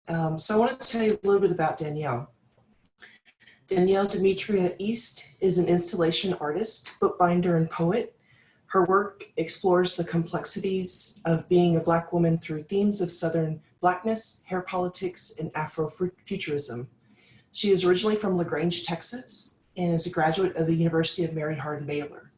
So I want to tell you a little bit about Danielle. Danielle Demetria East is an installation artist, bookbinder, and poet. Her work explores the complexities of being a Black woman through themes of Southern Blackness, hair politics, and Afrofuturism. She is originally from Grange, Texas, and is a graduate of the University of Mary Hardin Baylor.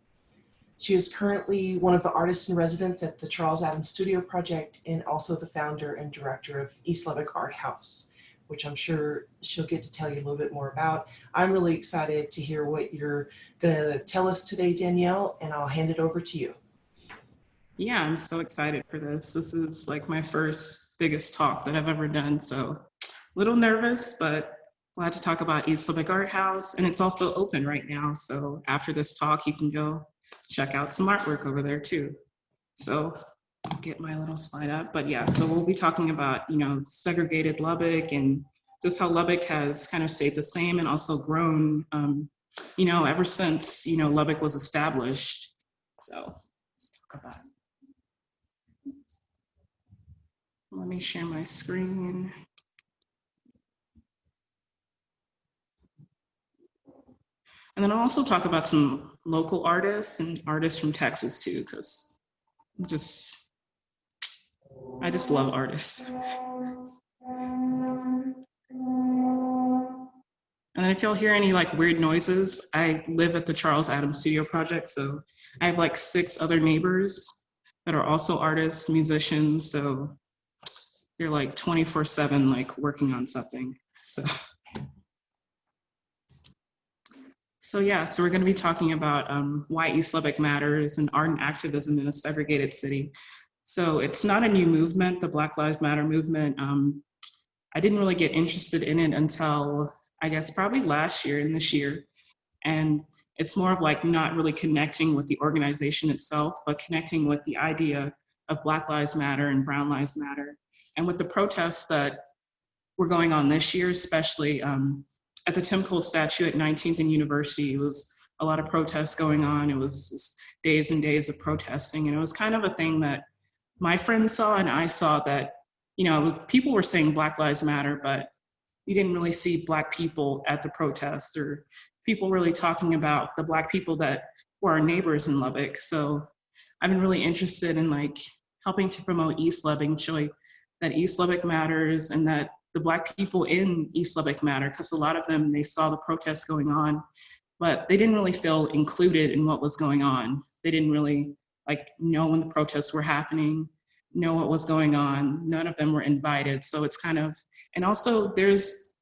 She is currently one of the artists in residence at the Charles Adams Studio Project and also the founder and director of East Lubbock Art House, which I'm sure she'll get to tell you a little bit more about. I'm really excited to hear what you're gonna tell us today, Danielle, and I'll hand it over to you. Yeah, I'm so excited for this. This is like my first biggest talk that I've ever done, so a little nervous, but glad to talk about East Lubbock Art House, and it's also open right now, so after this talk, you can go check out some artwork over there too. So I'll get my little slide up, but yeah, so we'll be talking about, segregated Lubbock and just how Lubbock has kind of stayed the same and also grown, ever since, Lubbock was established. So let's talk about it. Let me share my screen. And then I'll also talk about some local artists and artists from Texas too, because I just love artists. And then if y'all hear any like weird noises, I live at the Charles Adams Studio Project, so I have like 6 other neighbors that are also artists, musicians, so they're like 24/7 like working on something. So we're going to be talking about why East Lubbock matters and art and activism in a segregated city. So it's not a new movement, the Black Lives Matter movement. I didn't really get interested in it until, I guess, probably last year and this year. And it's more of like not really connecting with the organization itself, but connecting with the idea of Black Lives Matter and Brown Lives Matter. And with the protests that were going on this year, especially at the Tim Cole statue at 19th and University, it was a lot of protests going on. It was just days and days of protesting. And it was kind of a thing that my friends saw and I saw that, people were saying Black Lives Matter, but you didn't really see Black people at the protest or people really talking about the Black people that were our neighbors in Lubbock. So I've been really interested in like helping to promote East Lubbock, showing that East Lubbock matters and that the Black people in East Lubbock matter, because a lot of them, they saw the protests going on, but they didn't really feel included in what was going on. They didn't really know when the protests were happening, know what was going on. None of them were invited. So it's kind of, and also there's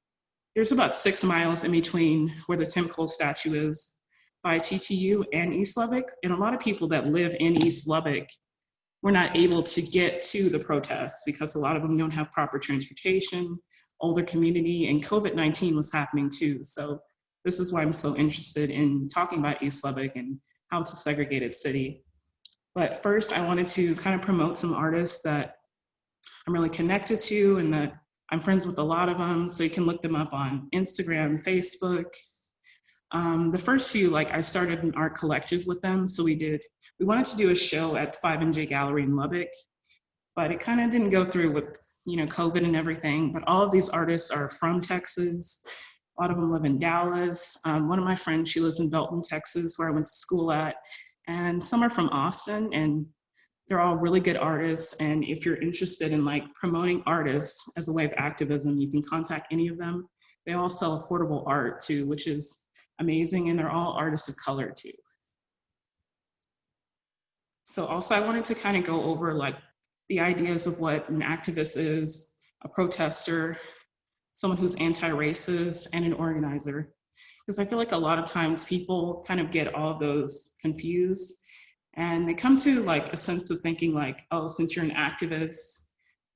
about 6 miles in between where the Tim Cole statue is by TTU and East Lubbock. And a lot of people that live in East Lubbock were not able to get to the protests because a lot of them don't have proper transportation, older community, and COVID-19 was happening too. So this is why I'm so interested in talking about East Lubbock and how it's a segregated city. But first, I wanted to kind of promote some artists that I'm really connected to and that I'm friends with a lot of them. So you can look them up on Instagram, Facebook. The first few, I started an art collective with them. So we wanted to do a show at 5NJ Gallery in Lubbock, but it kind of didn't go through with, COVID and everything. But all of these artists are from Texas. A lot of them live in Dallas. One of my friends, she lives in Belton, Texas, where I went to school at. And some are from Austin, and they're all really good artists. And if you're interested in promoting artists as a way of activism, you can contact any of them. They all sell affordable art too, which is amazing. And they're all artists of color too. So also I wanted to kind of go over the ideas of what an activist is, a protester, someone who's anti-racist, and an organizer. Because I feel like a lot of times people kind of get all of those confused and they come to a sense of thinking oh, since you're an activist,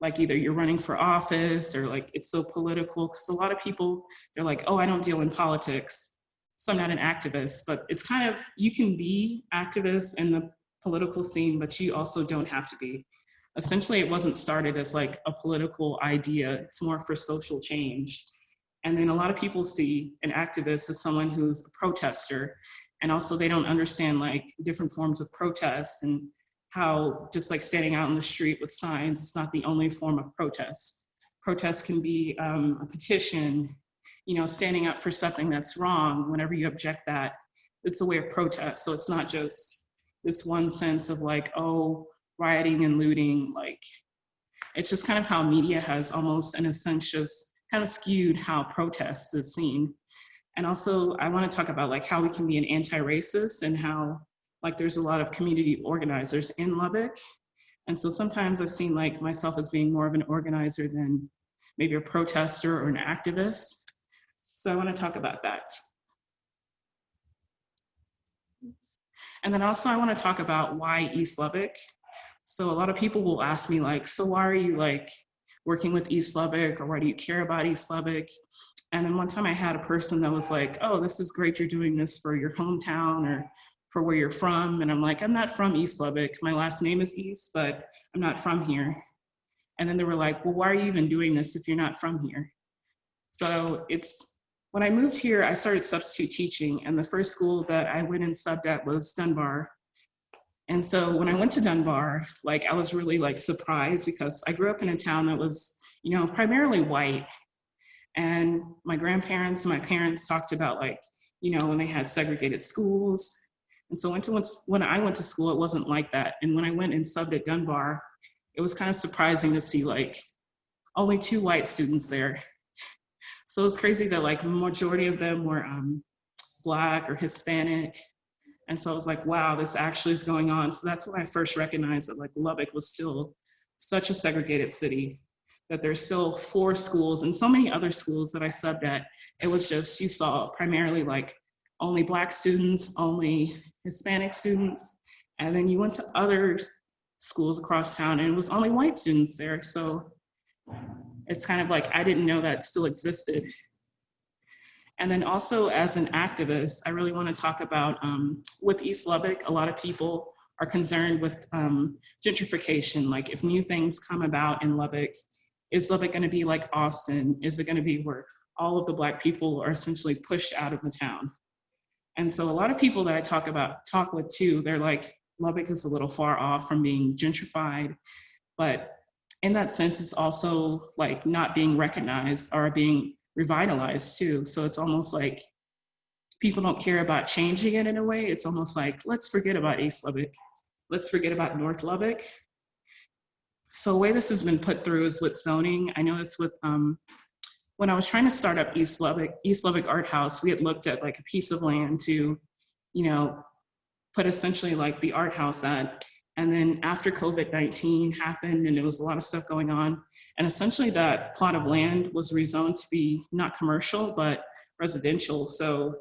either you're running for office or it's so political. Because a lot of people, they're oh, I don't deal in politics, so I'm not an activist. But it's kind of, you can be activist in the political scene, but you also don't have to be. Essentially, it wasn't started as a political idea. It's more for social change. And then a lot of people see an activist as someone who's a protester. And also they don't understand different forms of protest and how just standing out in the street with signs, it's not the only form of protest. protest can be a petition, you know, standing up for something that's wrong. Whenever you object that, it's a way of protest. So it's not just this one sense of like, oh, rioting and looting. Like, it's just kind of how media has almost, in a sense, just kind of skewed how protest is seen. And also, I want to talk about like how we can be an anti-racist and how like there's a lot of community organizers in Lubbock. And so sometimes I've seen like myself as being more of an organizer than maybe a protester or an activist. So I want to talk about that. And then also I want to talk about why East Lubbock. So a lot of people will ask me like, so why are you like working with East Lubbock, or why do you care about East Lubbock? And then one time I had a person that was like, oh, this is great, you're doing this for your hometown or for where you're from. And I'm like, I'm not from East Lubbock. My last name is East, but I'm not from here. And then they were like, well, why are you even doing this if you're not from here? So when I moved here, I started substitute teaching, and the first school that I went and subbed at was Dunbar. And so when I went to Dunbar, like I was really like surprised because I grew up in a town that was, you know, primarily white. And my grandparents and my parents talked about like, you know, when they had segregated schools. And so when I went to school, it wasn't like that. And when I went and subbed at Dunbar, it was kind of surprising to see like only 2 white students there. So it's crazy that like the majority of them were Black or Hispanic. And so I was like, wow, this actually is going on. So that's when I first recognized that like Lubbock was still such a segregated city, that there's still 4 schools and so many other schools that I subbed at. It was just, you saw primarily like only Black students, only Hispanic students. And then you went to other schools across town and it was only white students there. So it's kind of like, I didn't know that still existed. And then also as an activist, I really want to talk about with East Lubbock, a lot of people are concerned with gentrification. Like if new things come about in Lubbock, is Lubbock going to be like Austin? Is it going to be where all of the Black people are essentially pushed out of the town? And so a lot of people that I talk with too, they're like, Lubbock is a little far off from being gentrified, but in that sense, it's also like not being recognized or being revitalized too. So it's almost like people don't care about changing it in a way. It's almost like, let's forget about East Lubbock. Let's forget about North Lubbock. So the way this has been put through is with zoning. I noticed with, when I was trying to start up East Lubbock Art House, we had looked at like a piece of land to, you know, put essentially like the art house at. And then after COVID-19 happened and there was a lot of stuff going on, and essentially that plot of land was rezoned to be not commercial, but residential. So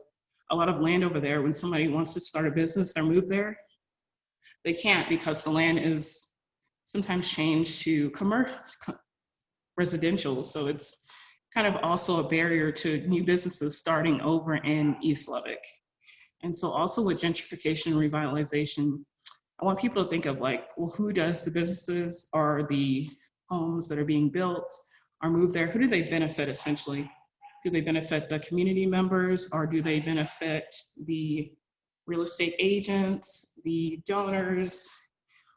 a lot of land over there, when somebody wants to start a business or move there, they can't because the land is sometimes changed to residential. So it's kind of also a barrier to new businesses starting over in East Lubbock. And so also with gentrification and revitalization, I want people to think of like, well, who does the businesses or the homes that are being built or moved there? Who do they benefit essentially? Do they benefit the community members, or do they benefit the real estate agents, the donors,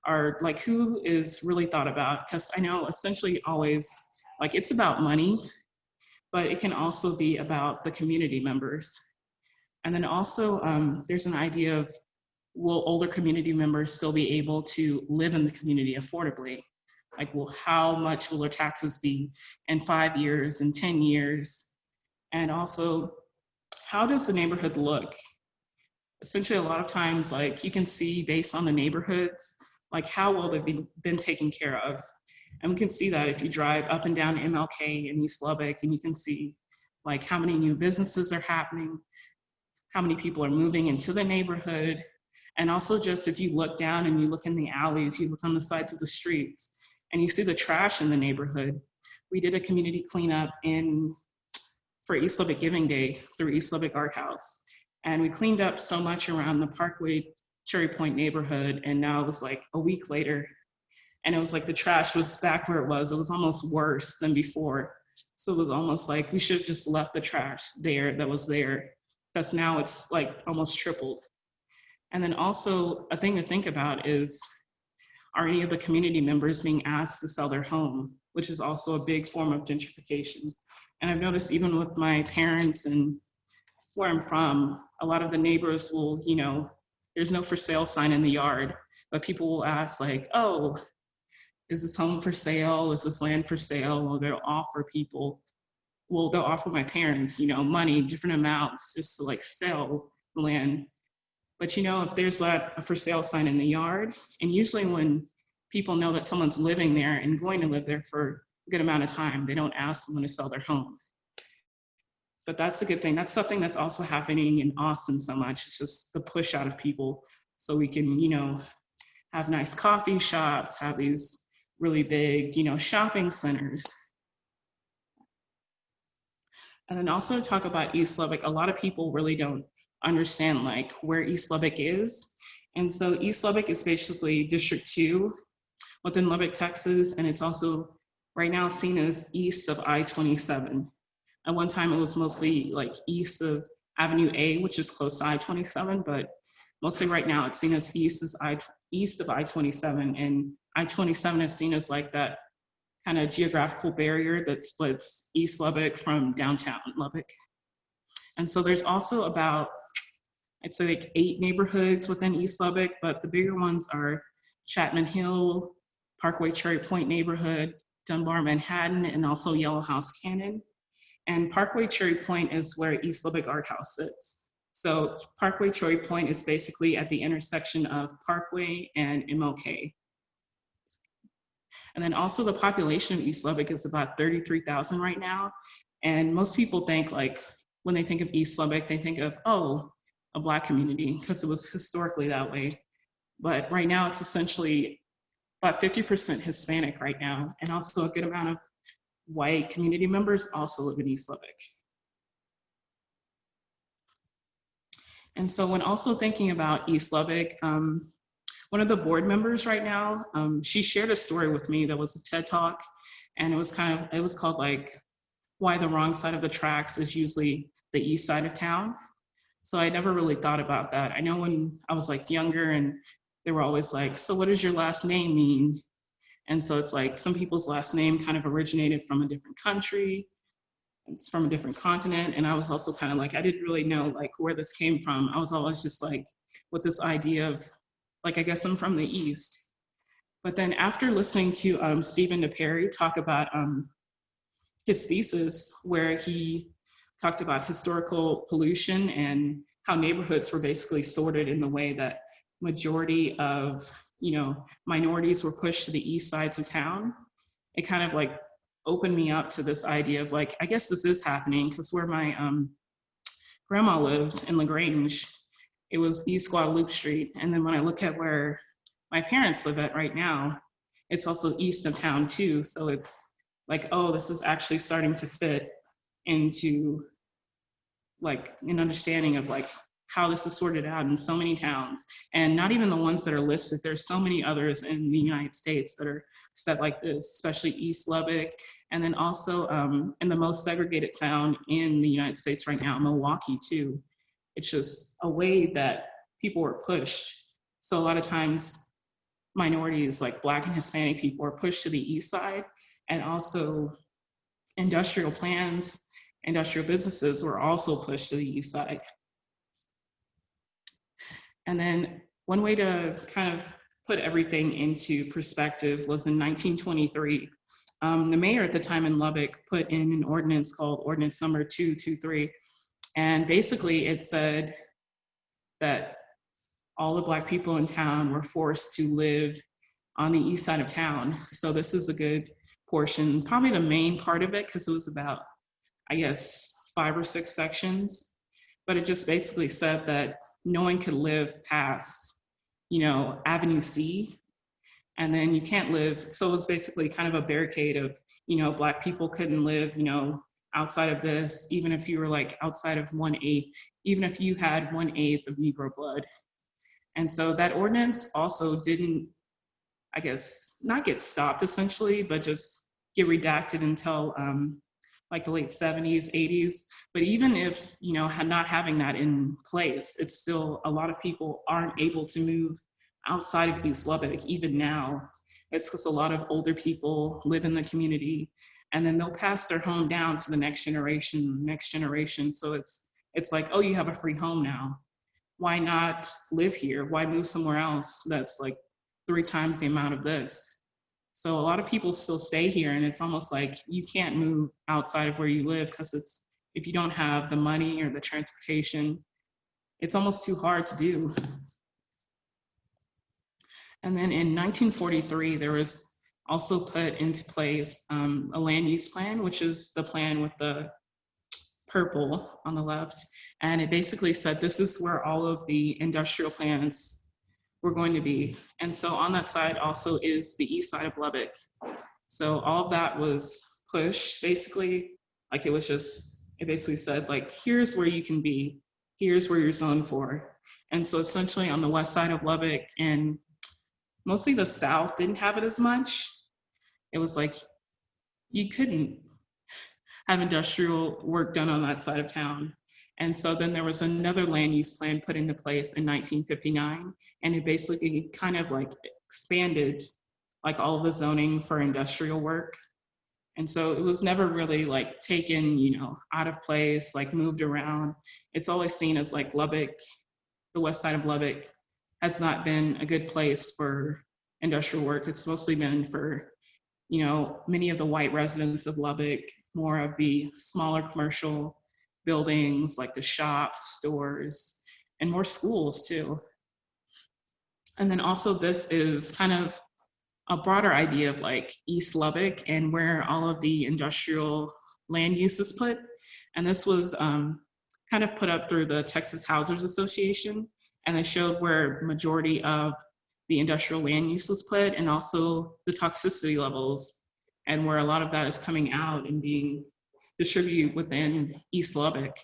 or like who is really thought about? Because I know essentially always like it's about money, but it can also be about the community members. And then also there's an idea of, will older community members still be able to live in the community affordably? Like, well, how much will their taxes be in 5 years, in 10 years? And also, how does the neighborhood look? Essentially, a lot of times, like you can see based on the neighborhoods, like how well they've been taken care of. And we can see that if you drive up and down MLK in East Lubbock, and you can see like how many new businesses are happening, how many people are moving into the neighborhood. And also just if you look down and you look in the alleys, you look on the sides of the streets, and you see the trash in the neighborhood. We did a community cleanup for East Lubbock Giving Day through East Lubbock Art House. And we cleaned up so much around the Parkway Cherry Point neighborhood. And now it was like a week later, and it was like the trash was back where it was. It was almost worse than before. So it was almost like we should have just left the trash there that was there, because now it's like almost tripled. And then also a thing to think about is, are any of the community members being asked to sell their home? which is also a big form of gentrification. And I've noticed even with my parents and where I'm from, a lot of the neighbors will, there's no for sale sign in the yard, but people will ask like, oh, is this home for sale? Is this land for sale? Or they'll offer my parents, money, different amounts just to like sell land. But if there's a for sale sign in the yard, and usually when people know that someone's living there and going to live there for a good amount of time, they don't ask someone to sell their home. But that's a good thing. That's something that's also happening in Austin so much. It's just the push out of people so we can, have nice coffee shops, have these really big, shopping centers. And then also talk about East Lubbock. A lot of people really don't understand like where East Lubbock is. And so East Lubbock is basically District 2 within Lubbock, Texas. And it's also right now seen as east of I-27. At one time it was mostly like east of Avenue A, which is close to I-27, but mostly right now it's seen as east of I-27, and I-27 is seen as like that kind of geographical barrier that splits East Lubbock from downtown Lubbock. And so there's also about, I'd say like 8 neighborhoods within East Lubbock, but the bigger ones are Chapman Hill, Parkway Cherry Point neighborhood, Dunbar Manhattan, and also Yellow House Cannon. And Parkway Cherry Point is where East Lubbock Art House sits. So Parkway Cherry Point is basically at the intersection of Parkway and MLK. And then also the population of East Lubbock is about 33,000 right now. And most people think like, when they think of East Lubbock, they think of, oh, a Black community, because it was historically that way. But right now it's essentially about 50% Hispanic right now, and also a good amount of white community members also live in East Lubbock. And so when also thinking about East Lubbock, one of the board members right now, she shared a story with me that was a TED Talk, and it was called like, why the wrong side of the tracks is usually the east side of town. So I never really thought about that. I know when I was like younger and they were always like, so what does your last name mean? And so it's like some people's last name kind of originated from a different country. It's from a different continent. And I was also kind of like, I didn't really know like where this came from. I was always just like with this idea of like, I guess I'm from the East. But then after listening to Stephen DePerry talk about his thesis, where he talked about historical pollution and how neighborhoods were basically sorted in the way that majority of minorities were pushed to the east sides of town, it kind of like opened me up to this idea of like, I guess this is happening, because where my grandma lives in Grange, it was East Guadalupe Street. And then when I look at where my parents live at right now, it's also east of town too. So it's like, oh, this is actually starting to fit into like an understanding of like how this is sorted out in so many towns, and not even the ones that are listed. There's so many others in the United States that are set like this, especially East Lubbock. And then also in the most segregated town in the United States right now, Milwaukee too. It's just a way that people were pushed. So a lot of times minorities like Black and Hispanic people are pushed to the east side, and also industrial plans, industrial businesses were also pushed to the east side. And then one way to kind of put everything into perspective was in 1923. The mayor at the time in Lubbock put in an ordinance called Ordinance number 223. And basically it said that all the Black people in town were forced to live on the east side of town. So this is a good portion, probably the main part of it, because it was about, I guess, 5 or 6 sections. But it just basically said that no one could live past, Avenue C. And then you can't live, so it was basically kind of a barricade of, Black people couldn't live, outside of this, even if you were like outside of 1/8, even if you had 1/8 of Negro blood. And so that ordinance also didn't, I guess, not get stopped essentially, but just get redacted until like the late 70s, 80s. But even if, not having that in place, it's still, a lot of people aren't able to move outside of East Lubbock, even now. It's because a lot of older people live in the community, and then they'll pass their home down to the next generation. So it's like, oh, you have a free home now. Why not live here? Why move somewhere else that's like 3 times the amount of this? So a lot of people still stay here, and it's almost like you can't move outside of where you live because if you don't have the money or the transportation, it's almost too hard to do. And then in 1943, there was also put into place a land use plan, which is the plan with the purple on the left. And it basically said, this is where all of the industrial plants were going to be. And so on that side also is the east side of Lubbock. So all of that was pushed, basically. Like it basically said, like, here's where you can be. Here's where you're zoned for. And so essentially on the west side of Lubbock, and mostly the south didn't have it as much. It was like, you couldn't have industrial work done on that side of town. And so then there was another land use plan put into place in 1959, and it basically kind of like expanded like all of the zoning for industrial work. And so it was never really like taken, out of place, like moved around. It's always seen as like Lubbock, the west side of Lubbock has not been a good place for industrial work. It's mostly been for, many of the white residents of Lubbock, more of the smaller commercial buildings like the shops, stores, and more schools too. And then also this is kind of a broader idea of like East Lubbock and where all of the industrial land use is put. And this was kind of put up through the Texas Housers Association, and it showed where majority of the industrial land use was put, and also the toxicity levels, and where a lot of that is coming out and being distributed within East Lubbock.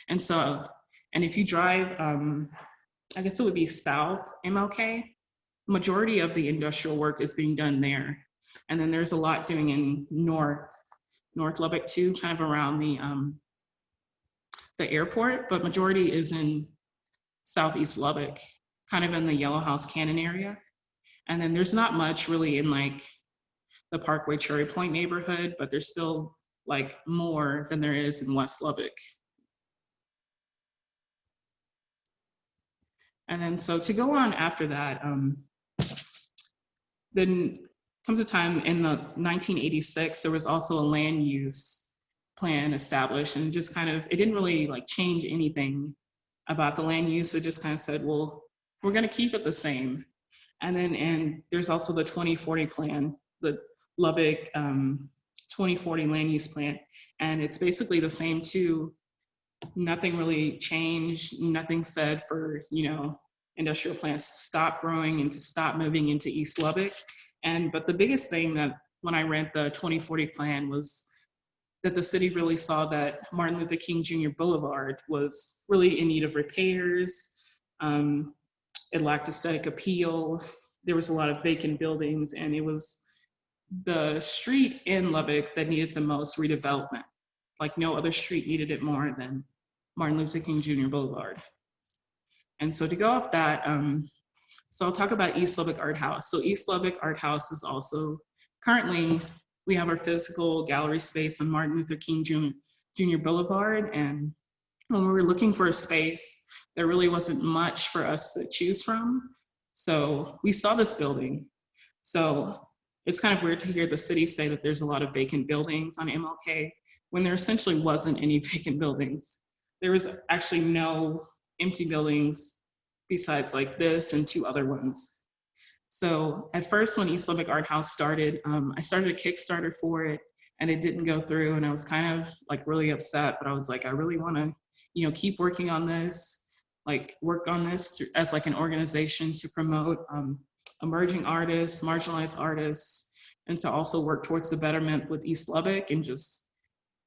And so, and if you drive, I guess it would be south MLK, majority of the industrial work is being done there. And then there's a lot doing in North Lubbock too, kind of around the airport, but majority is in Southeast Lubbock, kind of in the Yellow House Cannon area. And then there's not much really in like the Parkway Cherry Point neighborhood, but there's still like more than there is in West Lubbock. And then so to go on after that, then comes a time in the 1986, there was also a land use plan established, and just kind of, it didn't really like change anything about the land use. It just kind of said, well, we're gonna keep it the same. And there's also the 2040 plan, the Lubbock 2040 land use plan. And it's basically the same too. Nothing really changed, nothing said for, industrial plants to stop growing and to stop moving into East Lubbock. But the biggest thing that when I read the 2040 plan was that the city really saw that Martin Luther King Jr. Boulevard was really in need of repairs. It lacked aesthetic appeal. There was a lot of vacant buildings, and it was the street in Lubbock that needed the most redevelopment. Like no other street needed it more than Martin Luther King Jr. Boulevard. And so to go off that, so I'll talk about East Lubbock Art House. So East Lubbock Art House is also, currently we have our physical gallery space on Martin Luther King Jr. Boulevard. And when we were looking for a space, there really wasn't much for us to choose from. So we saw this building. So it's kind of weird to hear the city say that there's a lot of vacant buildings on MLK when there essentially wasn't any vacant buildings. There was actually no empty buildings besides like this and 2 other ones. So at first when East Lubbock Art House started, I started a Kickstarter for it, and it didn't go through, and I was kind of like really upset, but I was like, I really wanna, keep working on this, like work on this as like an organization to promote emerging artists, marginalized artists, and to also work towards the betterment with East Lubbock, and just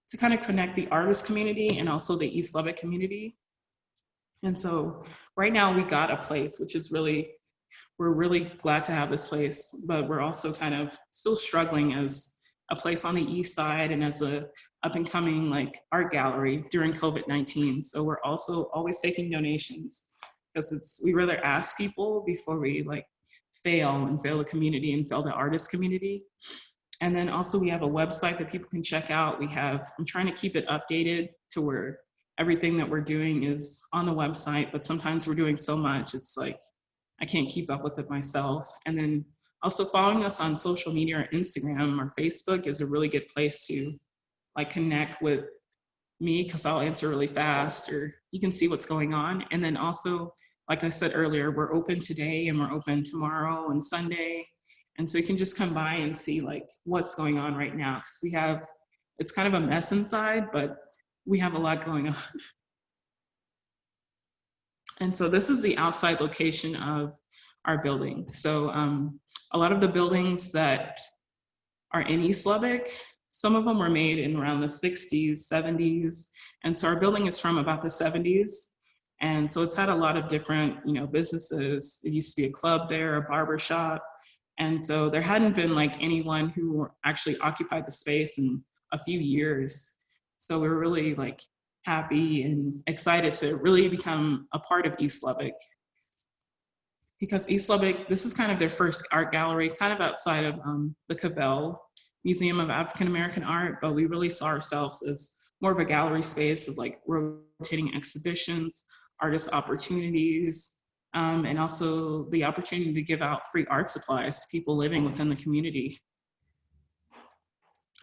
to kind of connect the artist community and also the East Lubbock community. And so right now we got a place, which is we're really glad to have this place, but we're also kind of still struggling as a place on the east side and as a up and coming like art gallery during COVID-19. So we're also always taking donations, because we rather ask people before we like fail the community and fail the artist community. And then also we have a website that people can check out. I'm trying to keep it updated to where everything that we're doing is on the website, but sometimes we're doing so much, it's like, I can't keep up with it myself. And then also following us on social media or Instagram or Facebook is a really good place to like connect with me, because I'll answer really fast, or you can see what's going on. And then also, like I said earlier, we're open today and we're open tomorrow and Sunday. And so you can just come by and see like what's going on right now. Because it's kind of a mess inside, but we have a lot going on. And so this is the outside location of our building. So a lot of the buildings that are in East Lubbock, some of them were made in around the 60s, 70s. And so our building is from about the 70s. And so it's had a lot of different, businesses. It used to be a club there, a barber shop. And so there hadn't been like anyone who actually occupied the space in a few years. So we were really like happy and excited to really become a part of East Lubbock. Because East Lubbock, this is kind of their first art gallery, kind of outside of the Cabell Museum of African American Art, but we really saw ourselves as more of a gallery space of like rotating exhibitions, artist opportunities, and also the opportunity to give out free art supplies to people living within the community.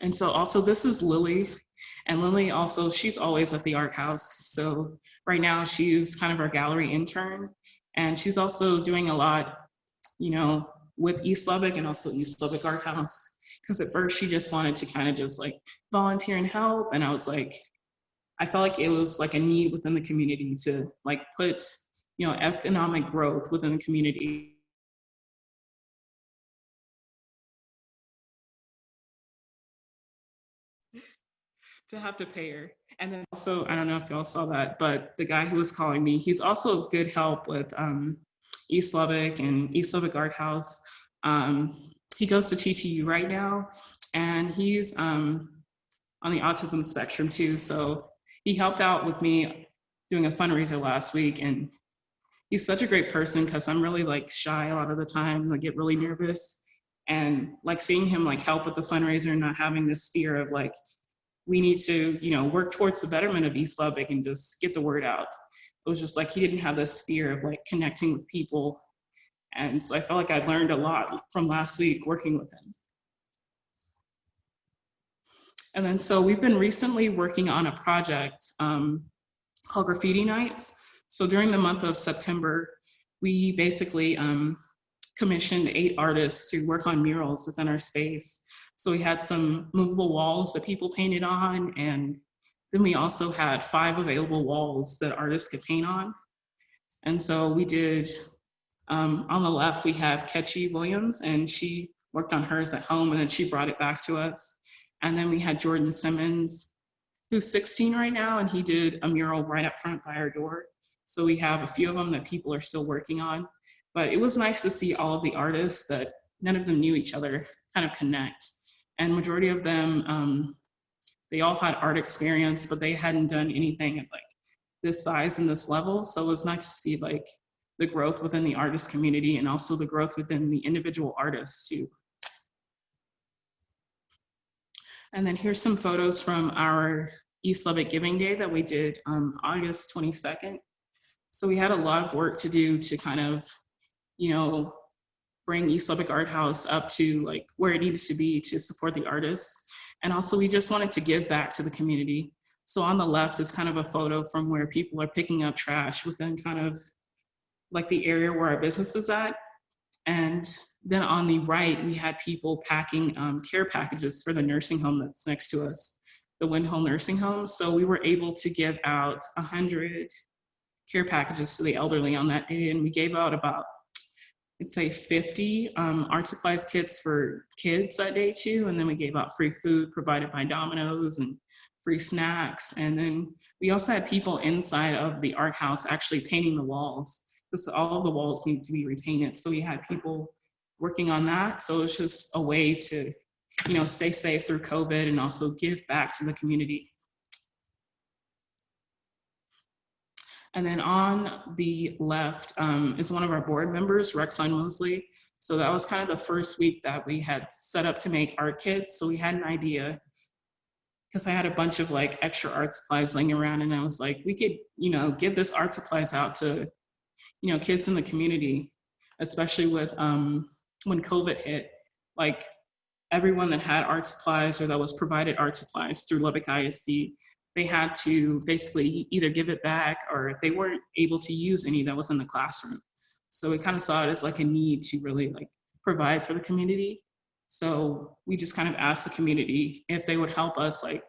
And so also this is Lilly, and Lilly also, she's always at the art house. So right now she's kind of our gallery intern, and she's also doing a lot, with East Lubbock and also East Lubbock Art House. Because at first she just wanted to kind of just like volunteer and help. And I was like, I felt like it was like a need within the community to like put, economic growth within the community. To have to pay her. And then also, I don't know if y'all saw that, but the guy who was calling me, he's also good help with East Lubbock and East Lubbock Art House. He goes to TTU right now, and he's on the autism spectrum too. So he helped out with me doing a fundraiser last week, and he's such a great person because I'm really like shy a lot of the time. I get really nervous, and like seeing him like help with the fundraiser and not having this fear of like, we need to, work towards the betterment of East Lubbock and just get the word out. It was just like, he didn't have this fear of like connecting with people. And so I felt like I learned a lot from last week working with him. And then, so we've been recently working on a project called Graffiti Nights. So during the month of September, we basically commissioned 8 artists to work on murals within our space. So we had some movable walls that people painted on, and then we also had 5 available walls that artists could paint on. And so we did, on the left, we have Ketchy Williams, and she worked on hers at home, and then she brought it back to us. And then we had Jordan Simmons, who's 16 right now, and he did a mural right up front by our door. So we have a few of them that people are still working on. But it was nice to see all of the artists that none of them knew each other kind of connect. And majority of them, they all had art experience, but they hadn't done anything at like this size and this level. So it was nice to see like the growth within the artist community and also the growth within the individual artists too. And then here's some photos from our East Lubbock Giving Day that we did August 22nd. So we had a lot of work to do to kind of, bring East Lubbock Art House up to like where it needed to be to support the artists. And also we just wanted to give back to the community. So on the left is kind of a photo from where people are picking up trash within kind of like the area where our business is at. And then on the right, we had people packing care packages for the nursing home that's next to us, the Windhole Nursing Home. So we were able to give out 100 care packages to the elderly on that day. And we gave out about, I'd say 50 art supplies kits for kids that day too. And then we gave out free food provided by Domino's and free snacks. And then we also had people inside of the art house actually painting the walls, because all of the walls need to be repainted. So we had people working on that. So it's just a way to, stay safe through COVID and also give back to the community. And then on the left is one of our board members, Rexon Mosley. So that was kind of the first week that we had set up to make art kits. So we had an idea, because I had a bunch of like extra art supplies laying around, and I was like, we could, give this art supplies out to, kids in the community, especially with when COVID hit, like everyone that had art supplies or that was provided art supplies through Lubbock ISD, they had to basically either give it back or they weren't able to use any that was in the classroom. So we kind of saw it as like a need to really like provide for the community. So we just kind of asked the community if they would help us like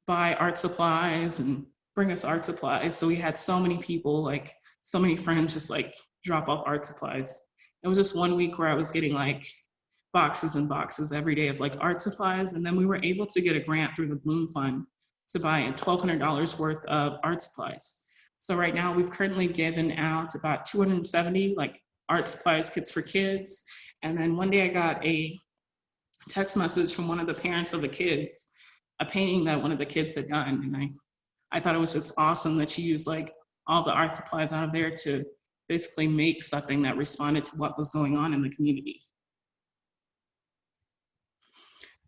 buy art supplies and bring us art supplies. So we had so many people, like so many friends just like drop off art supplies. It was just one week where I was getting like boxes and boxes every day of like art supplies. And then we were able to get a grant through the Bloom Fund to buy $1,200 worth of art supplies. So right now we've currently given out about 270 like art supplies kits for kids. And then one day I got a text message from one of the parents of the kids, a painting that one of the kids had done. And I thought it was just awesome that she used like all the art supplies out of there to basically make something that responded to what was going on in the community.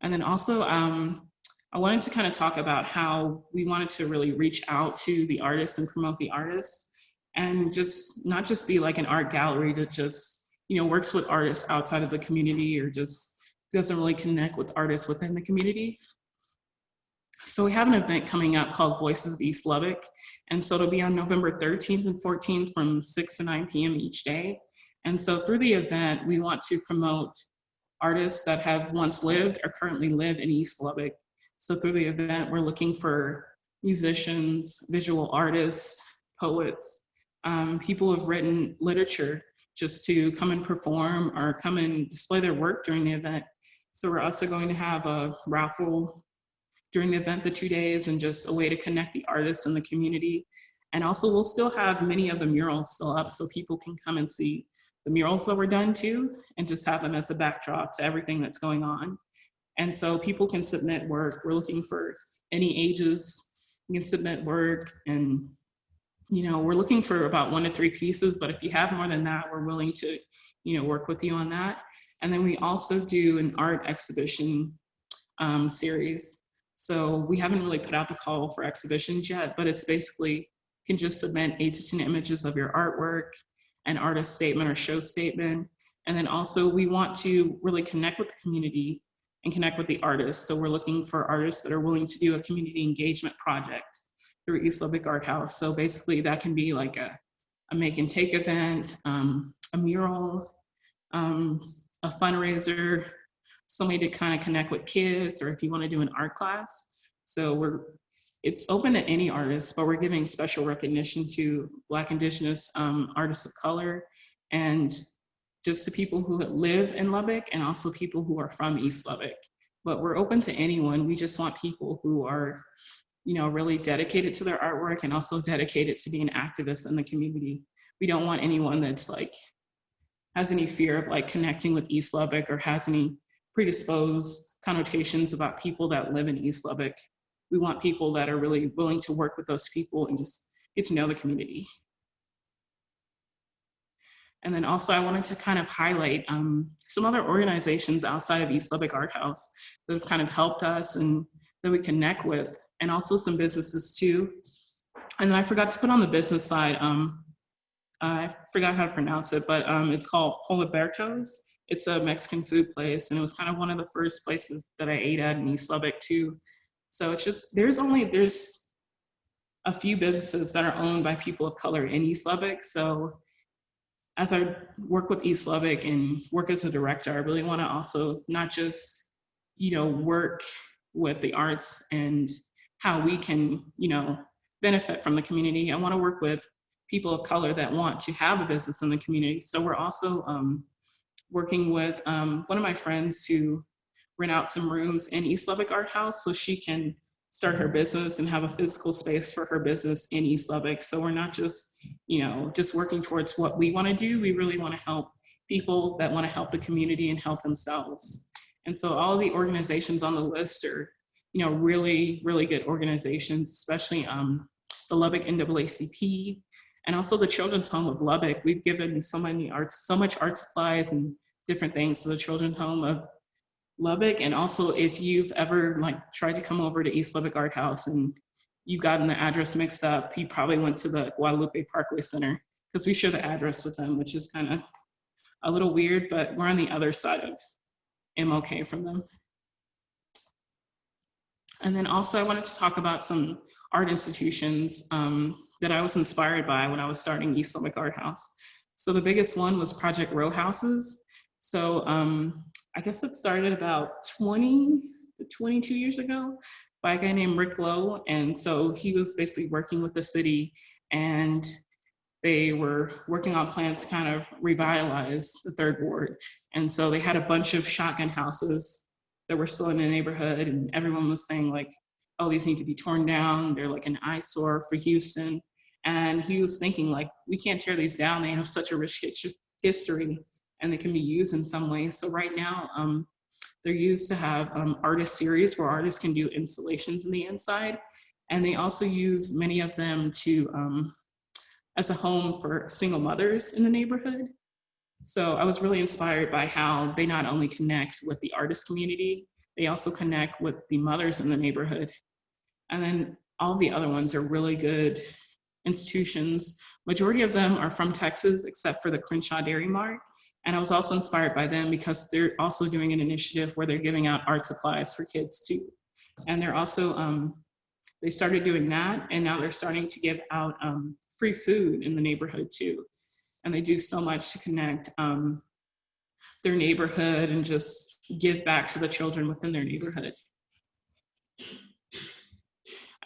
And then also, I wanted to kind of talk about how we wanted to really reach out to the artists and promote the artists, and just not just be like an art gallery that just, works with artists outside of the community or just doesn't really connect with artists within the community. So we have an event coming up called Voices of East Lubbock. And so it'll be on November 13th and 14th from 6 to 9 p.m. each day. And so through the event, we want to promote artists that have once lived or currently live in East Lubbock. So through the event, we're looking for musicians, visual artists, poets, people who have written literature just to come and perform or come and display their work during the event. So we're also going to have a raffle during the event, the 2 days, and just a way to connect the artists and the community. And also we'll still have many of the murals still up so people can come and see the murals that were done too, and just have them as a backdrop to everything that's going on. And so people can submit work. We're looking for any ages. You can submit work, and we're looking for about 1 to 3 pieces, but if you have more than that, we're willing to, work with you on that. And then we also do an art exhibition series. So we haven't really put out the call for exhibitions yet, but it's basically, you can just submit 8 to 10 images of your artwork, an artist statement or show statement. And then also we want to really connect with the community and connect with the artists. So we're looking for artists that are willing to do a community engagement project through East Lubbock Art House. So basically that can be like a make and take event, a mural, a fundraiser, somebody to kind of connect with kids, or if you want to do an art class. So it's open to any artist, but we're giving special recognition to Black, Indigenous artists of color, and just to people who live in Lubbock, and also people who are from East Lubbock. But we're open to anyone. We just want people who are, really dedicated to their artwork and also dedicated to being activists in the community. We don't want anyone that's like, has any fear of like connecting with East Lubbock or has any predisposed connotations about people that live in East Lubbock. We want people that are really willing to work with those people and just get to know the community. And then also I wanted to kind of highlight some other organizations outside of East Lubbock Art House that have kind of helped us and that we connect with, and also some businesses too. And then I forgot to put on the business side, I forgot how to pronounce it, but it's called Poliberto's. It's a Mexican food place, and it was kind of one of the first places that I ate at in East Lubbock too. So it's just, there's a few businesses that are owned by people of color in East Lubbock. So as I work with East Lubbock and work as a director, I really want to also not just, work with the arts and how we can, benefit from the community. I want to work with people of color that want to have a business in the community. So we're also working with one of my friends to rent out some rooms in East Lubbock Art House so she can start her business and have a physical space for her business in East Lubbock. So we're not just, just working towards what we want to do. We really want to help people that want to help the community and help themselves. And so all of the organizations on the list are, really, really good organizations, especially the Lubbock NAACP. And also the Children's Home of Lubbock. We've given so much art supplies and different things to the Children's Home of Lubbock. And also if you've ever like tried to come over to East Lubbock Art House and you've gotten the address mixed up, you probably went to the Guadalupe Parkway Center, because we share the address with them, which is kind of a little weird, but we're on the other side of MLK from them. And then also I wanted to talk about some art institutions that I was inspired by when I was starting East Lubbock Art House. So the biggest one was Project Row Houses. So I guess it started about 22 years ago by a guy named Rick Lowe. And so he was basically working with the city, and they were working on plans to kind of revitalize the Third Ward. And so they had a bunch of shotgun houses that were still in the neighborhood, and everyone was saying like, oh, these need to be torn down. They're like an eyesore for Houston. And he was thinking like, we can't tear these down. They have such a rich history and they can be used in some way. So right now, they're used to have artist series where artists can do installations in the inside. And they also use many of them to, as a home for single mothers in the neighborhood. So I was really inspired by how they not only connect with the artist community, they also connect with the mothers in the neighborhood. And then all the other ones are really good institutions. Majority of them are from Texas, except for the Crenshaw Dairy Mart. And I was also inspired by them because they're also doing an initiative where they're giving out art supplies for kids too. And they're also, they started doing that, and now they're starting to give out free food in the neighborhood too. And they do so much to connect their neighborhood and just give back to the children within their neighborhood.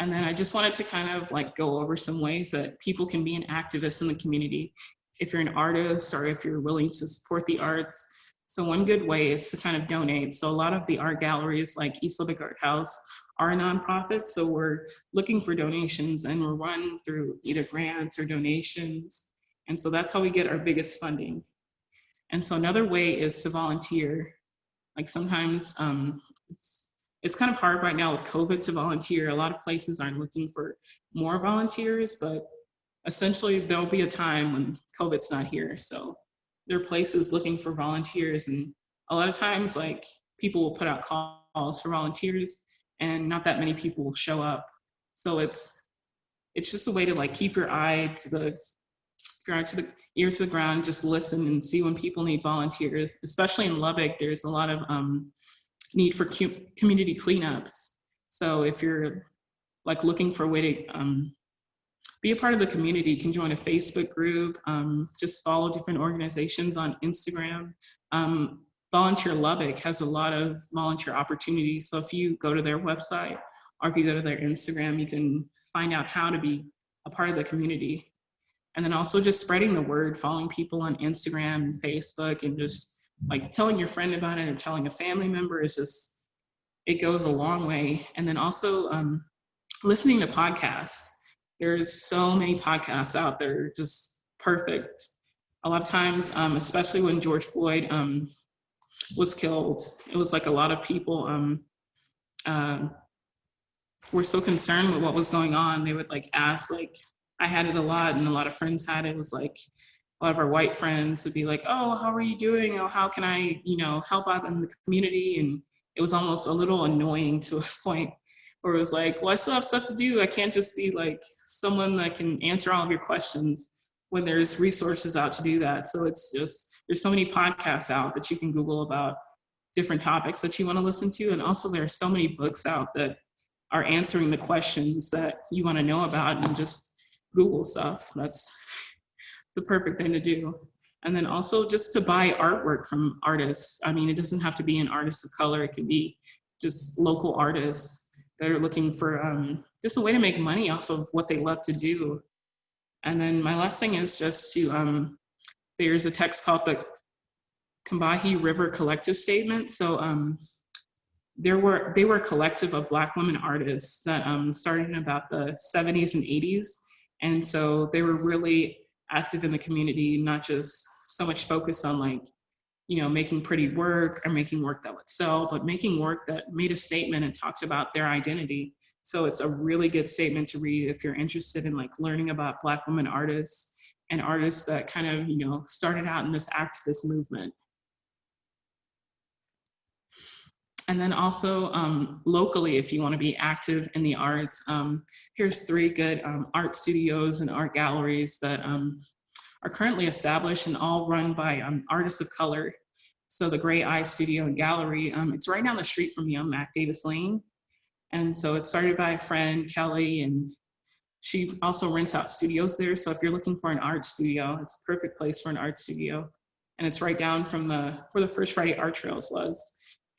And then I just wanted to kind of like go over some ways that people can be an activist in the community if you're an artist or if you're willing to support the arts. So one good way is to kind of donate. So a lot of the art galleries like East Lubbock Art House are a nonprofit. So we're looking for donations, and we're run through either grants or donations. And so that's how we get our biggest funding. And so another way is to volunteer. Like sometimes it's kind of hard right now with COVID to volunteer. A lot of places aren't looking for more volunteers, but essentially there'll be a time when COVID's not here. So there are places looking for volunteers, and a lot of times like people will put out calls for volunteers and not that many people will show up. So it's just a way to like keep your eye to the ear to the ground, just listen and see when people need volunteers. Especially in Lubbock, there's a lot of need for community cleanups. So if you're like looking for a way to be a part of the community, you can join a Facebook group, just follow different organizations on Instagram. Volunteer Lubbock has a lot of volunteer opportunities. So if you go to their website or if you go to their Instagram, you can find out how to be a part of the community. And then also just spreading the word, following people on Instagram and Facebook, and just like telling your friend about it or telling a family member is just, it goes a long way. And then also listening to podcasts. There's so many podcasts out there, just perfect. A lot of times, especially when George Floyd was killed, it was like a lot of people were so concerned with what was going on. They would like ask, like, I had it a lot, and a lot of friends had it. It was like a lot of our white friends would be like, oh, how are you doing? Oh, how can I, help out in the community? And it was almost a little annoying to a point where it was like, well, I still have stuff to do. I can't just be like someone that can answer all of your questions when there's resources out to do that. So it's just, there's so many podcasts out that you can Google about different topics that you want to listen to. And also there are so many books out that are answering the questions that you want to know about, and just Google stuff. That's the perfect thing to do. And then also just to buy artwork from artists. I mean, it doesn't have to be an artist of color. It can be just local artists that are looking for just a way to make money off of what they love to do. And then my last thing is just to, there's a text called the Combahee River Collective Statement. So they were a collective of Black women artists that started in about the 70s and 80s. And so they were really active in the community, not just so much focused on like, making pretty work or making work that would sell, but making work that made a statement and talked about their identity. So it's a really good statement to read if you're interested in like learning about Black women artists and artists that kind of, started out in this activist movement. And then also locally, if you want to be active in the arts, here's 3 good art studios and art galleries that are currently established and all run by artists of color. So the Gray Eye Studio and Gallery, it's right down the street from me on Mac Davis Lane. And so it's started by a friend, Kelly, and she also rents out studios there. So if you're looking for an art studio, it's a perfect place for an art studio. And it's right down from where the First Friday Art Trails was.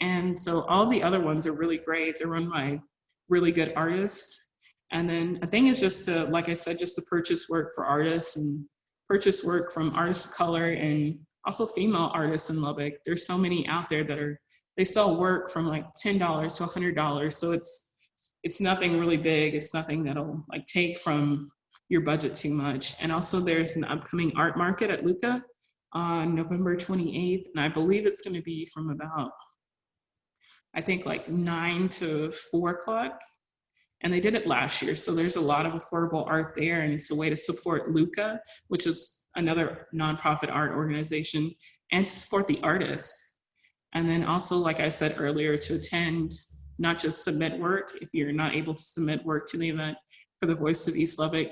And so all the other ones are really great. They're run by really good artists. And then a thing is just to, like I said, just to purchase work for artists and purchase work from artists of color and also female artists in Lubbock. There's so many out there that they sell work from like $10 to $100. So it's nothing really big. It's nothing that'll like take from your budget too much. And also there's an upcoming art market at Luca on November 28th. And I believe it's going to be from about, I think like 9 to 4 o'clock. And they did it last year. So there's a lot of affordable art there. And it's a way to support Luca, which is another nonprofit art organization, and to support the artists. And then also, like I said earlier, to attend, not just submit work, if you're not able to submit work to the event for the Voice of East Lubbock,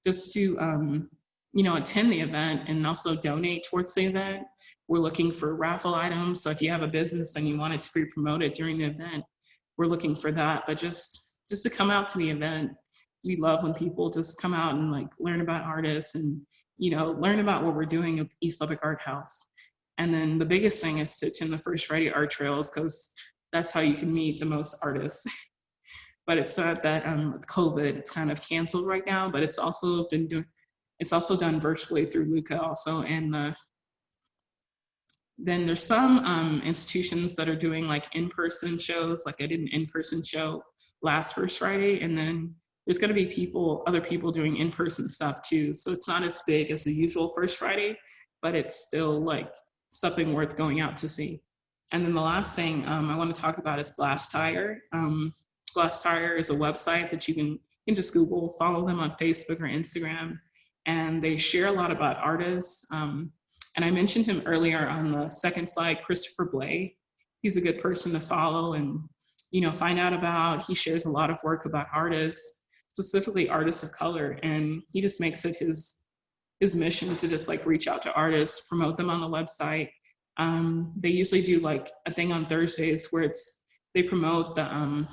just to, attend the event and also donate towards the event. We're looking for raffle items. So if you have a business and you want it to be promoted during the event, we're looking for that. But just to come out to the event, we love when people just come out and like learn about artists and, learn about what we're doing at East Lubbock Art House. And then the biggest thing is to attend the First Friday Art Trails, because that's how you can meet the most artists. But it's not that COVID, it's kind of canceled right now, but it's also done virtually through Luca also. And then there's some institutions that are doing like in-person shows. Like I did an in-person show last First Friday, and then there's going to be other people doing in-person stuff too. So it's not as big as the usual First Friday, but it's still like something worth going out to see. And then the last thing I want to talk about is Glass Tire. Glass Tire is a website that you can just Google, follow them on Facebook or Instagram, and they share a lot about artists. And I mentioned him earlier on the second slide, Christopher Blay. He's a good person to follow and find out about. He shares a lot of work about artists, specifically artists of color, and he just makes it his mission to just like reach out to artists, promote them on the website. They usually do like a thing on Thursdays where they promote the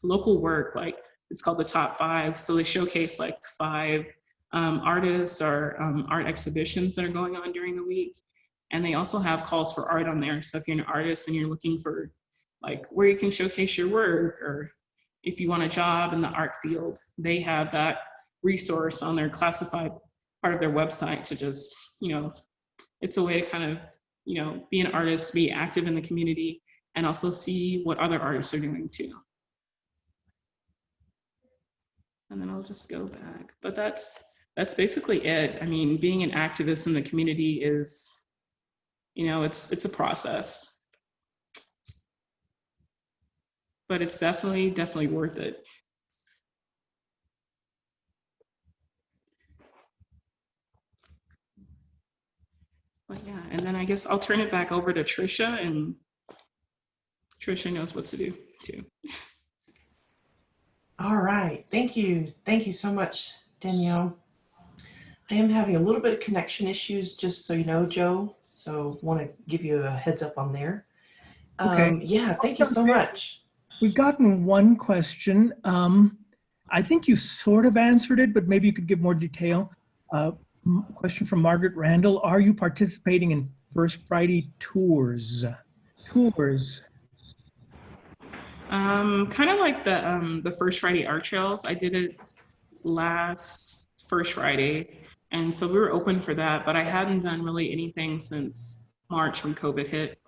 local work, like it's called the Top 5. So they showcase like 5 artists or art exhibitions that are going on during the week. And they also have calls for art on there. So if you're an artist and you're looking for like where you can showcase your work, or if you want a job in the art field, they have that resource on their classified part of their website to just, it's a way to kind of, be an artist, be active in the community, and also see what other artists are doing too. And then I'll just go back. But that's basically it. I mean, being an activist in the community is, it's a process. But it's definitely worth it. But yeah, and then I guess I'll turn it back over to Tricia, and Tricia knows what to do too. All right, thank you. Thank you so much, Danielle. I am having a little bit of connection issues, just so you know, Joe. So want to give you a heads up on there. Okay. Yeah, thank you so much. We've gotten one question. I think you sort of answered it, but maybe you could give more detail. Question from Margaret Randall. Are you participating in First Friday tours? Kind of like the First Friday Art Trails. I did it last First Friday, and so we were open for that, but I hadn't done really anything since March when COVID hit.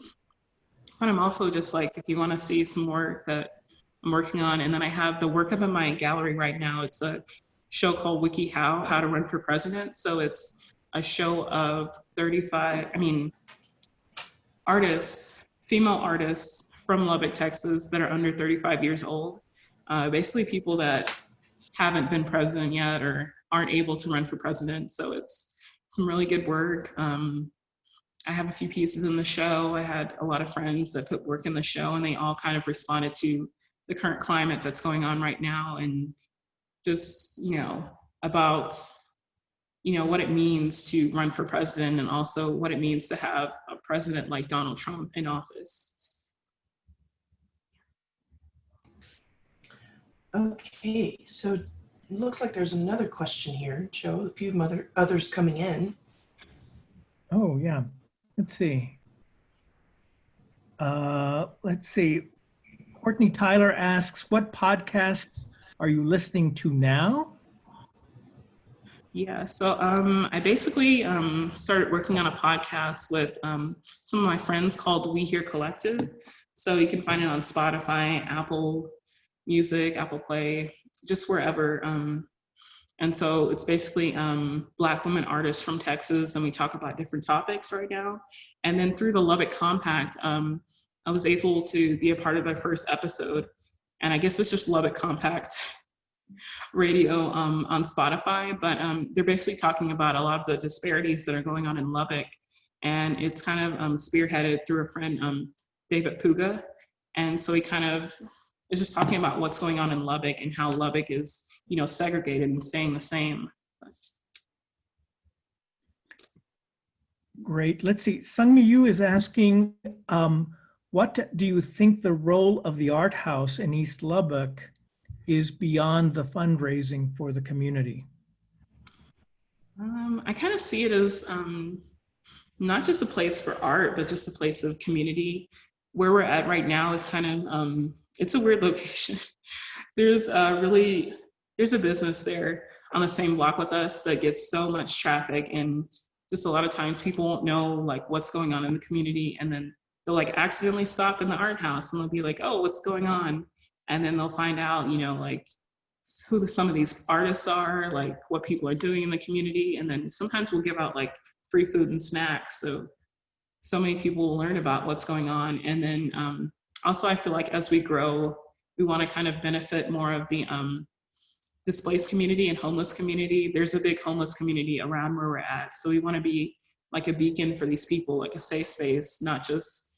And I'm also just like, if you want to see some work that I'm working on, and then I have the work up in my gallery right now. It's a show called Wiki How to Run for President. So it's a show of 35, artists, female artists from Lubbock, Texas, that are under 35 years old. Basically people that haven't been president yet or aren't able to run for president. So it's some really good work. I have a few pieces in the show. I had a lot of friends that put work in the show, and they all kind of responded to the current climate that's going on right now, and just, about, what it means to run for president, and also what it means to have a president like Donald Trump in office. Okay, so it looks like there's another question here, Joe, a few others coming in. Oh, yeah. Let's see. Courtney Tyler asks, what podcast are you listening to now? Yeah, so I basically started working on a podcast with some of my friends called We Hear Collective. So you can find it on Spotify, Apple Music, Apple Play, just wherever. And so it's basically Black women artists from Texas, and we talk about different topics right now. And then through the Lubbock Compact, I was able to be a part of their first episode. And I guess it's just Lubbock Compact Radio on Spotify, but they're basically talking about a lot of the disparities that are going on in Lubbock. And it's kind of spearheaded through a friend, David Puga. And so he kind of is just talking about what's going on in Lubbock and how Lubbock is, segregated and staying the same. Great. Let's see. Sungmi Yu is asking, what do you think the role of the art house in East Lubbock is beyond the fundraising for the community? I kind of see it as not just a place for art, but just a place of community. Where we're at right now is kind of, it's a weird location. There's a business there on the same block with us that gets so much traffic, and just a lot of times people won't know like what's going on in the community, and then they'll like accidentally stop in the art house and they'll be like, oh, what's going on? And then they'll find out, like who some of these artists are, like what people are doing in the community. And then sometimes we'll give out like free food and snacks. So many people will learn about what's going on. And then also I feel like as we grow, we want to kind of benefit more of the displaced community and homeless community. There's a big homeless community around where we're at. So we want to be like a beacon for these people, like a safe space, not just,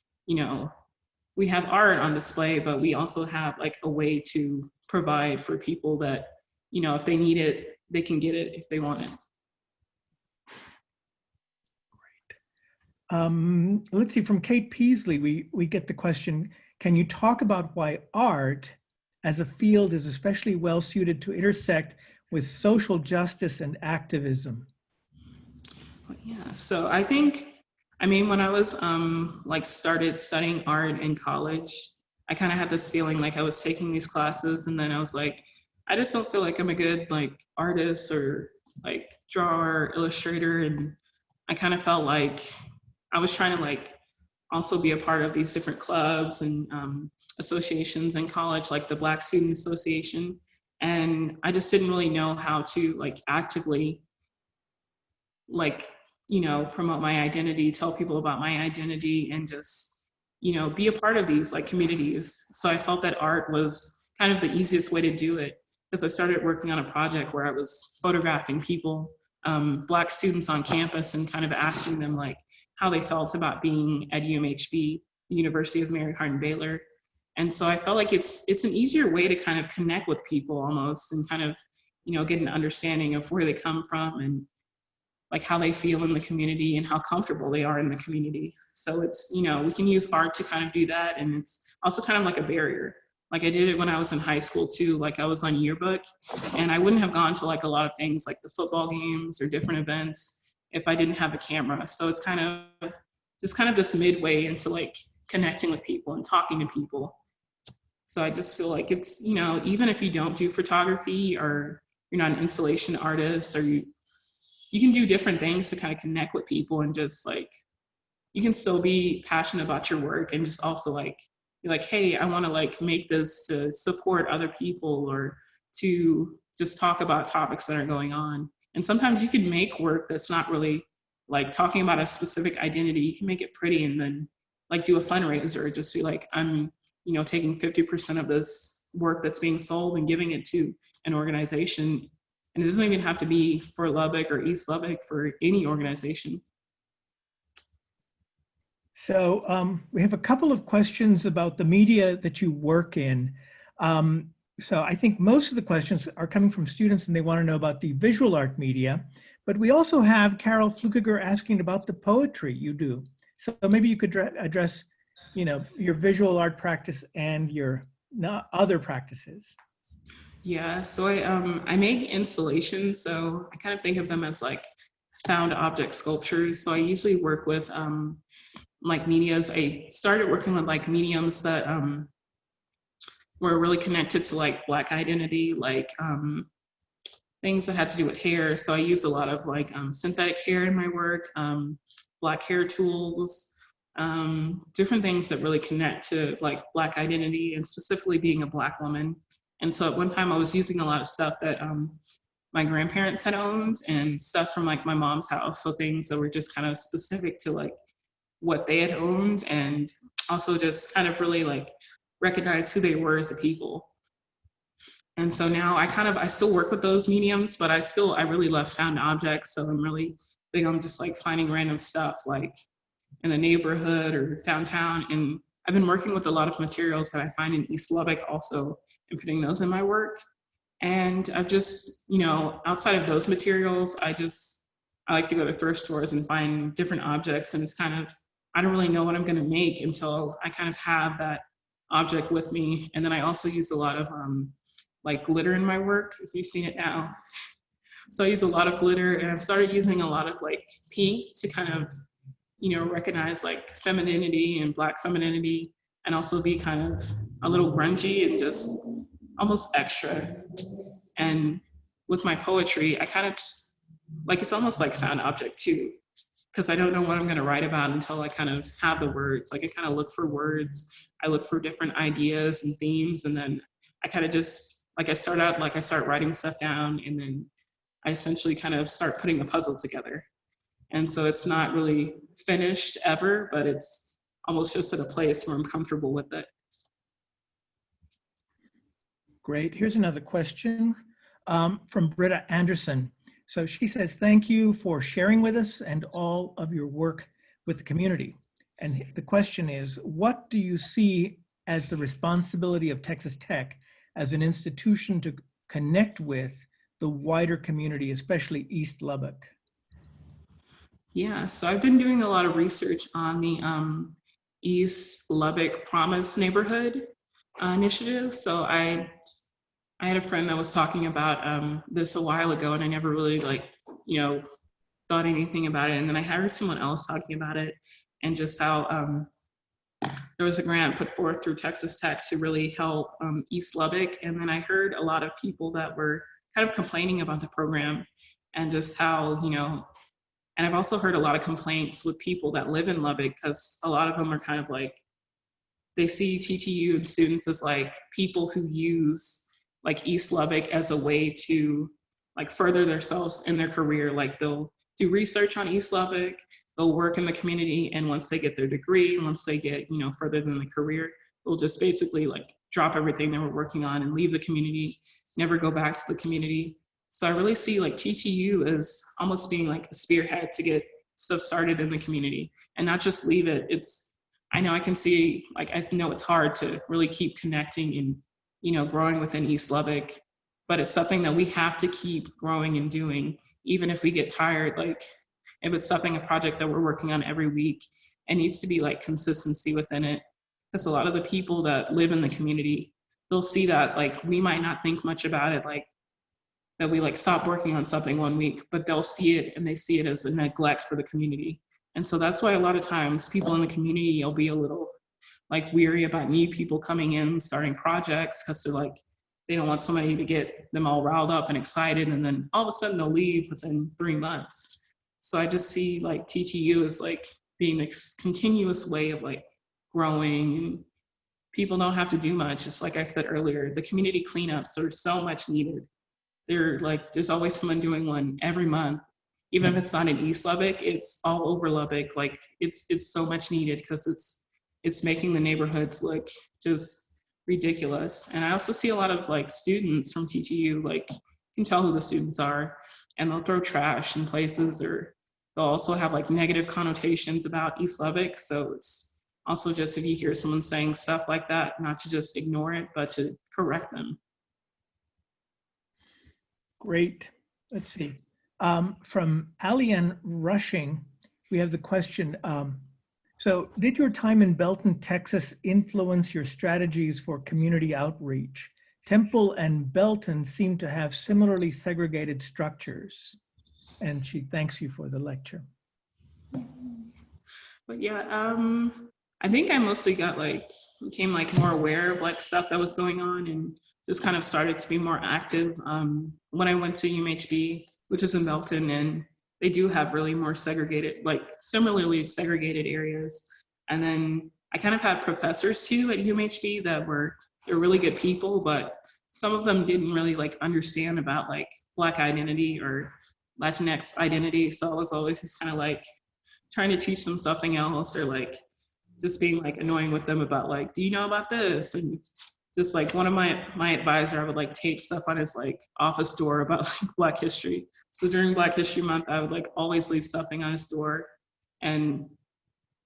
we have art on display, but we also have like a way to provide for people that, if they need it, they can get it if they want it. Great. Let's see, from Kate Peasley, we get the question, can you talk about why art as a field is especially well suited to intersect with social justice and activism? Yeah, so I think, when I was started studying art in college, I kind of had this feeling like I was taking these classes, and then I was like, I just don't feel like I'm a good artist or drawer, illustrator, and I kind of felt like I was trying to also be a part of these different clubs and associations in college, like the Black Student Association, and I just didn't really know how to actively promote my identity, tell people about my identity, and just, be a part of these communities. So I felt that art was kind of the easiest way to do it, because I started working on a project where I was photographing people, Black students on campus, and kind of asking them how they felt about being at UMHB, the University of Mary Hardin Baylor. And so I felt like it's an easier way to kind of connect with people almost, and kind of, get an understanding of where they come from, and how they feel in the community and how comfortable they are in the community. So it's, we can use art to kind of do that. And it's also kind of like a barrier. I did it when I was in high school too. I was on yearbook, and I wouldn't have gone to a lot of things like the football games or different events if I didn't have a camera. So it's kind of just this midway into connecting with people and talking to people. So I just feel like it's, even if you don't do photography, or you're not an installation artist, or you can do different things to kind of connect with people, and just you can still be passionate about your work, and just also be like, hey, I want to make this to support other people, or to just talk about topics that are going on. And sometimes you can make work that's not really talking about a specific identity. You can make it pretty, and then do a fundraiser, just be I'm, taking 50% of this work that's being sold and giving it to an organization And it doesn't even have to be for Lubbock or East Lubbock, for any organization. So we have a couple of questions about the media that you work in. So I think most of the questions are coming from students and they want to know about the visual art media, but we also have Carol Flukiger asking about the poetry you do. So maybe you could address, your visual art practice and your other practices. Yeah, so I make installations, so I kind of think of them as like found object sculptures. So I usually work with like medias. I started working with like mediums that were really connected to like Black identity, like things that had to do with hair. So I use a lot of like synthetic hair in my work, Black hair tools, different things that really connect to like Black identity and specifically being a Black woman. And so at one time I was using a lot of stuff that my grandparents had owned and stuff from like my mom's house. So things that were just kind of specific to like what they had owned, and also just kind of really like recognize who they were as a people. And so now I still work with those mediums, but I really love found objects. So I'm really big on just like finding random stuff like in the neighborhood or downtown. And I've been working with a lot of materials that I find in East Lubbock also, and putting those in my work. And I've just, outside of those materials, I like to go to thrift stores and find different objects. And it's kind of, I don't really know what I'm going to make until I kind of have that object with me. And then I also use a lot of like glitter in my work, if you've seen it now. So I use a lot of glitter, and I've started using a lot of like pink to kind of, recognize like femininity and Black femininity, and also be kind of a little grungy and just almost extra. And with my poetry, I kind of like, it's almost like found object too, because I don't know what I'm going to write about until I kind of have the words. Like I kind of look for words, I look for different ideas and themes, and then I kind of just, like I start writing stuff down, and then I essentially kind of start putting a puzzle together. And so it's not really finished ever, but it's almost just at a place where I'm comfortable with it. Great. Here's another question from Britta Anderson. So she says, thank you for sharing with us and all of your work with the community. And the question is, what do you see as the responsibility of Texas Tech as an institution to connect with the wider community, especially East Lubbock? Yeah, so I've been doing a lot of research on the East Lubbock Promise neighborhood initiative. So I had a friend that was talking about this a while ago, and I never really thought anything about it. And then I heard someone else talking about it, and just how there was a grant put forth through Texas Tech to really help East Lubbock. And then I heard a lot of people that were kind of complaining about the program, and just how, and I've also heard a lot of complaints with people that live in Lubbock, because a lot of them are kind of like, they see TTU and students as like people who use like East Lubbock as a way to like further themselves in their career. Like they'll do research on East Lubbock, they'll work in the community, and once they get their degree, once they get, further in the career, they'll just basically like drop everything they were working on and leave the community, never go back to the community. So I really see like TTU as almost being like a spearhead to get stuff started in the community and not just leave it. I know I can see, like, I know it's hard to really keep connecting and, growing within East Lubbock, but it's something that we have to keep growing and doing, even if we get tired. Like if it's a project that we're working on every week, it needs to be like consistency within it. Because a lot of the people that live in the community, they'll see that like we might not think much about it, like that we like stop working on something one week, but they'll see it and they see it as a neglect for the community. And so that's why a lot of times people in the community will be a little like weary about new people coming in, starting projects, because they're like, they don't want somebody to get them all riled up and excited, and then all of a sudden they'll leave within 3 months. So I just see like TTU as like being a continuous way of like growing, and people don't have to do much. Just like I said earlier, the community cleanups are so much needed. There's always someone doing one every month. Even if it's not in East Lubbock, it's all over Lubbock. Like it's so much needed, because it's making the neighborhoods look just ridiculous. And I also see a lot of like students from TTU like can tell who the students are, and they'll throw trash in places, or they'll also have like negative connotations about East Lubbock. So it's also just, if you hear someone saying stuff like that, not to just ignore it, but to correct them. Great. Let's see. From Alian Rushing, we have the question. So did your time in Belton, Texas influence your strategies for community outreach? Temple and Belton seem to have similarly segregated structures. And she thanks you for the lecture. But yeah, I think I mostly became more aware of stuff that was going on, and just kind of started to be more active when I went to UMHB, which is in Belton, and they do have really more segregated, similarly segregated areas. And then I kind of had professors too at UMHB that they're really good people, but some of them didn't really understand about Black identity or Latinx identity. So I was always just kind of trying to teach them something else, or just being annoying with them about do you know about this? And just one of my advisor, I would tape stuff on his office door about Black history. So during Black History Month, I would always leave something on his door. And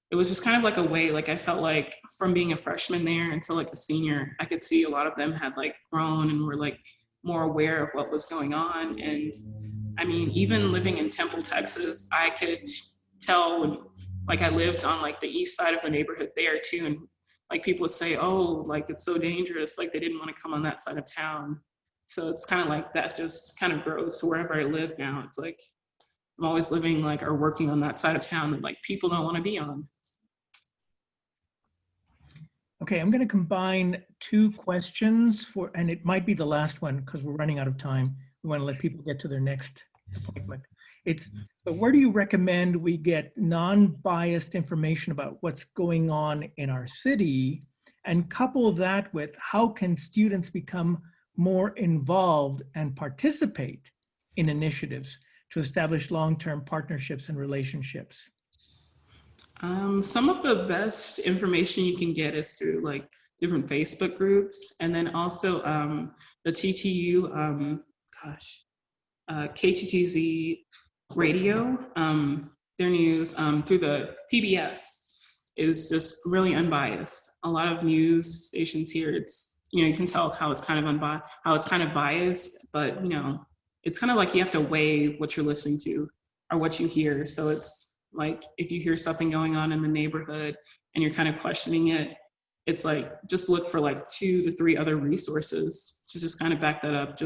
it was just kind of a way, I felt from being a freshman there until a senior, I could see a lot of them had grown and were more aware of what was going on. And I mean, even living in Temple, Texas, I could tell when, I lived on the east side of the neighborhood there too. And people would say, oh, it's so dangerous. They didn't want to come on that side of town. So it's kind of that just kind of grows to wherever I live now. It's I'm always living or working on that side of town that people don't want to be on. Okay, I'm going to combine two questions and it might be the last one because we're running out of time. We want to let people get to their next appointment. So where do you recommend we get non-biased information about what's going on in our city, and couple that with how can students become more involved and participate in initiatives to establish long-term partnerships and relationships? Some of the best information you can get is through different Facebook groups, and then also the TTU, KTTZ radio, their news through the PBS is just really unbiased. A lot of news stations here, it's, you can tell how it's kind of biased, but it's kind of you have to weigh what you're listening to or what you hear. So it's if you hear something going on in the neighborhood and you're kind of questioning it, it's just look for 2 to 3 other resources to just kind of back that up.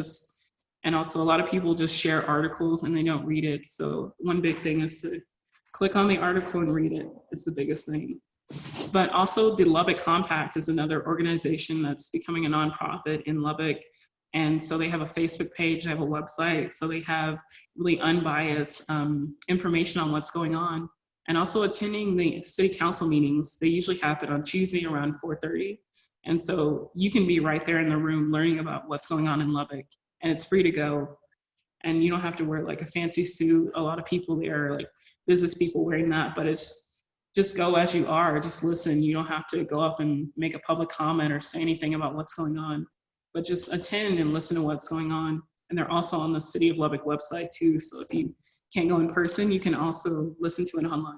And also a lot of people just share articles and they don't read it. So one big thing is to click on the article and read it. It's the biggest thing. But also the Lubbock Compact is another organization that's becoming a nonprofit in Lubbock. And so they have a Facebook page, they have a website. So they have really unbiased information on what's going on. And also attending the city council meetings. They usually happen on Tuesday around 4:30. And so you can be right there in the room learning about what's going on in Lubbock. And it's free to go. And you don't have to wear a fancy suit. A lot of people there are business people wearing that, but it's just go as you are, just listen. You don't have to go up and make a public comment or say anything about what's going on, but just attend and listen to what's going on. And they're also on the City of Lubbock website too. So if you can't go in person, you can also listen to it online.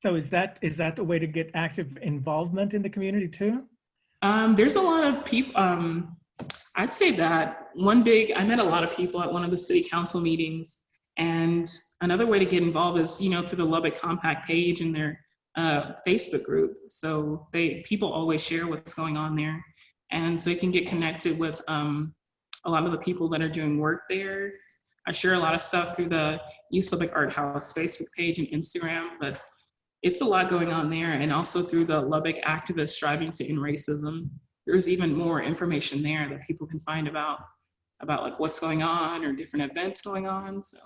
So is that the way to get active involvement in the community too? There's a lot of people, I'd say that I met a lot of people at one of the city council meetings, and another way to get involved is, through the Lubbock Compact page in their Facebook group. So people always share what's going on there. And so you can get connected with a lot of the people that are doing work there. I share a lot of stuff through the East Lubbock Art House Facebook page and Instagram, but it's a lot going on there. And also through the Lubbock Activists Striving to End Racism. There's even more information there that people can find about what's going on or different events going on. So